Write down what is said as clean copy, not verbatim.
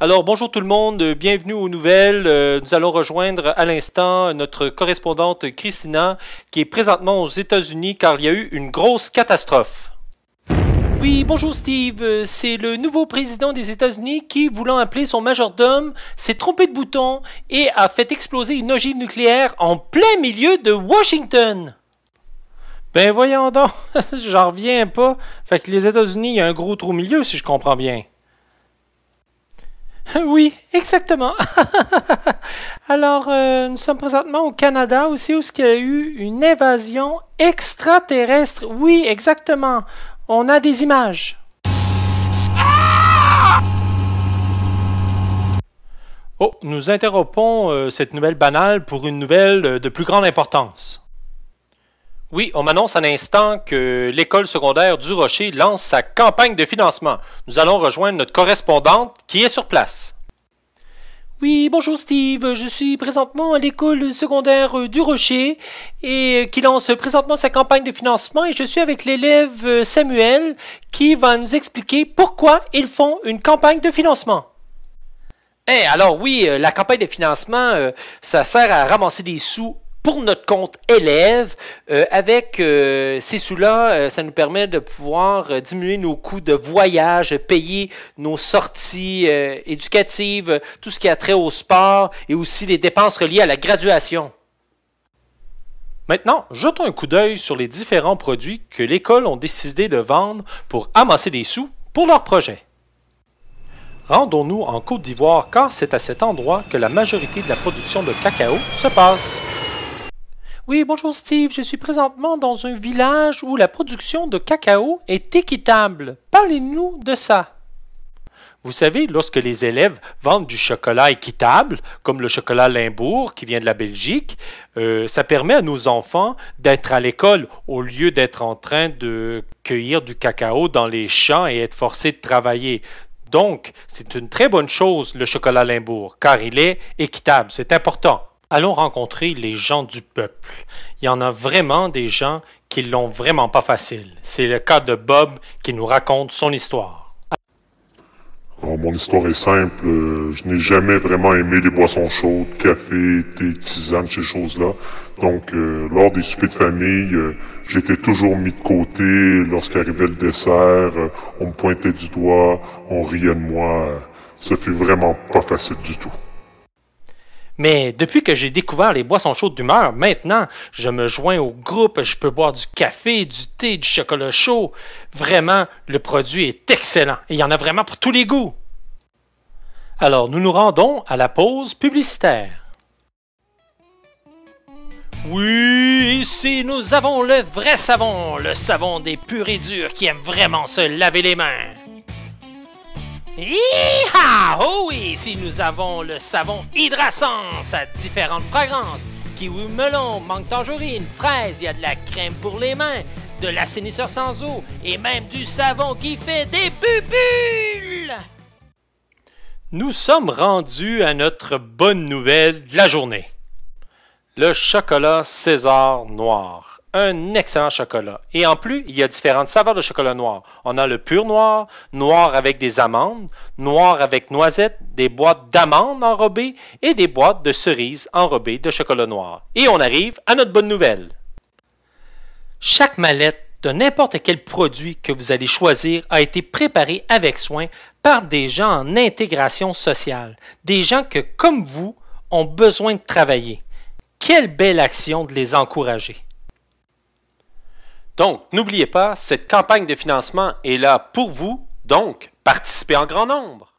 Alors, bonjour tout le monde, bienvenue aux nouvelles. Nous allons rejoindre à l'instant notre correspondante Christina, qui est présentement aux États-Unis car il y a eu une grosse catastrophe. Oui, bonjour Steve, c'est le nouveau président des États-Unis qui, voulant appeler son majordome, s'est trompé de bouton et a fait exploser une ogive nucléaire en plein milieu de Washington. Ben voyons donc, j'en reviens pas. Fait que les États-Unis, il y a un gros trou au milieu si je comprends bien. Oui, exactement. Alors, nous sommes présentement au Canada aussi où il y a eu une invasion extraterrestre. Oui, exactement. On a des images. Oh, nous interrompons cette nouvelle banale pour une nouvelle de plus grande importance. Oui, on m'annonce à l'instant que l'école secondaire du Rocher lance sa campagne de financement. Nous allons rejoindre notre correspondante qui est sur place. Oui, bonjour Steve, je suis présentement à l'école secondaire du Rocher et qui lance présentement sa campagne de financement et je suis avec l'élève Samuel qui va nous expliquer pourquoi ils font une campagne de financement. Alors oui, la campagne de financement, ça sert à ramasser des sous pour notre compte élève. Avec ces sous-là, ça nous permet de pouvoir diminuer nos coûts de voyage, payer nos sorties éducatives, tout ce qui a trait au sport et aussi les dépenses reliées à la graduation. Maintenant, jetons un coup d'œil sur les différents produits que l'école a décidé de vendre pour amasser des sous pour leur projet. Rendons-nous en Côte d'Ivoire car c'est à cet endroit que la majorité de la production de cacao se passe. Oui, bonjour Steve, je suis présentement dans un village où la production de cacao est équitable. Parlez-nous de ça. Vous savez, lorsque les élèves vendent du chocolat équitable, comme le chocolat Limbourg qui vient de la Belgique, ça permet à nos enfants d'être à l'école au lieu d'être en train de cueillir du cacao dans les champs et être forcés de travailler. Donc, c'est une très bonne chose le chocolat Limbourg, car il est équitable, c'est important. Allons rencontrer les gens du peuple. Il y en a vraiment des gens qui l'ont vraiment pas facile. C'est le cas de Bob qui nous raconte son histoire. Alors, mon histoire est simple. Je n'ai jamais vraiment aimé les boissons chaudes, café, thé, tisane, ces choses-là. Donc, lors des soupers de famille, j'étais toujours mis de côté. Lorsqu'arrivait le dessert, on me pointait du doigt, on riait de moi. Ça fut vraiment pas facile du tout. Mais depuis que j'ai découvert les boissons chaudes d'humeur, maintenant, je me joins au groupe, je peux boire du café, du thé, du chocolat chaud. Vraiment, le produit est excellent et il y en a vraiment pour tous les goûts. Alors, nous nous rendons à la pause publicitaire. Oui, ici, nous avons le vrai savon, le savon des purs et durs qui aiment vraiment se laver les mains. Hi-ha! Oh oui, ici nous avons le savon Hydrasens à différentes fragrances. Kiwi melon, mangue tangerine, fraise, il y a de la crème pour les mains, de l'assainisseur sans eau et même du savon qui fait des pupules! Nous sommes rendus à notre bonne nouvelle de la journée. Le chocolat César noir. Un excellent chocolat. Et en plus, il y a différentes saveurs de chocolat noir. On a le pur noir, noir avec des amandes, noir avec noisettes, des boîtes d'amandes enrobées et des boîtes de cerises enrobées de chocolat noir. Et on arrive à notre bonne nouvelle. Chaque mallette de n'importe quel produit que vous allez choisir a été préparée avec soin par des gens en intégration sociale. Des gens que, comme vous, ont besoin de travailler. Quelle belle action de les encourager. Donc, n'oubliez pas, cette campagne de financement est là pour vous, donc participez en grand nombre.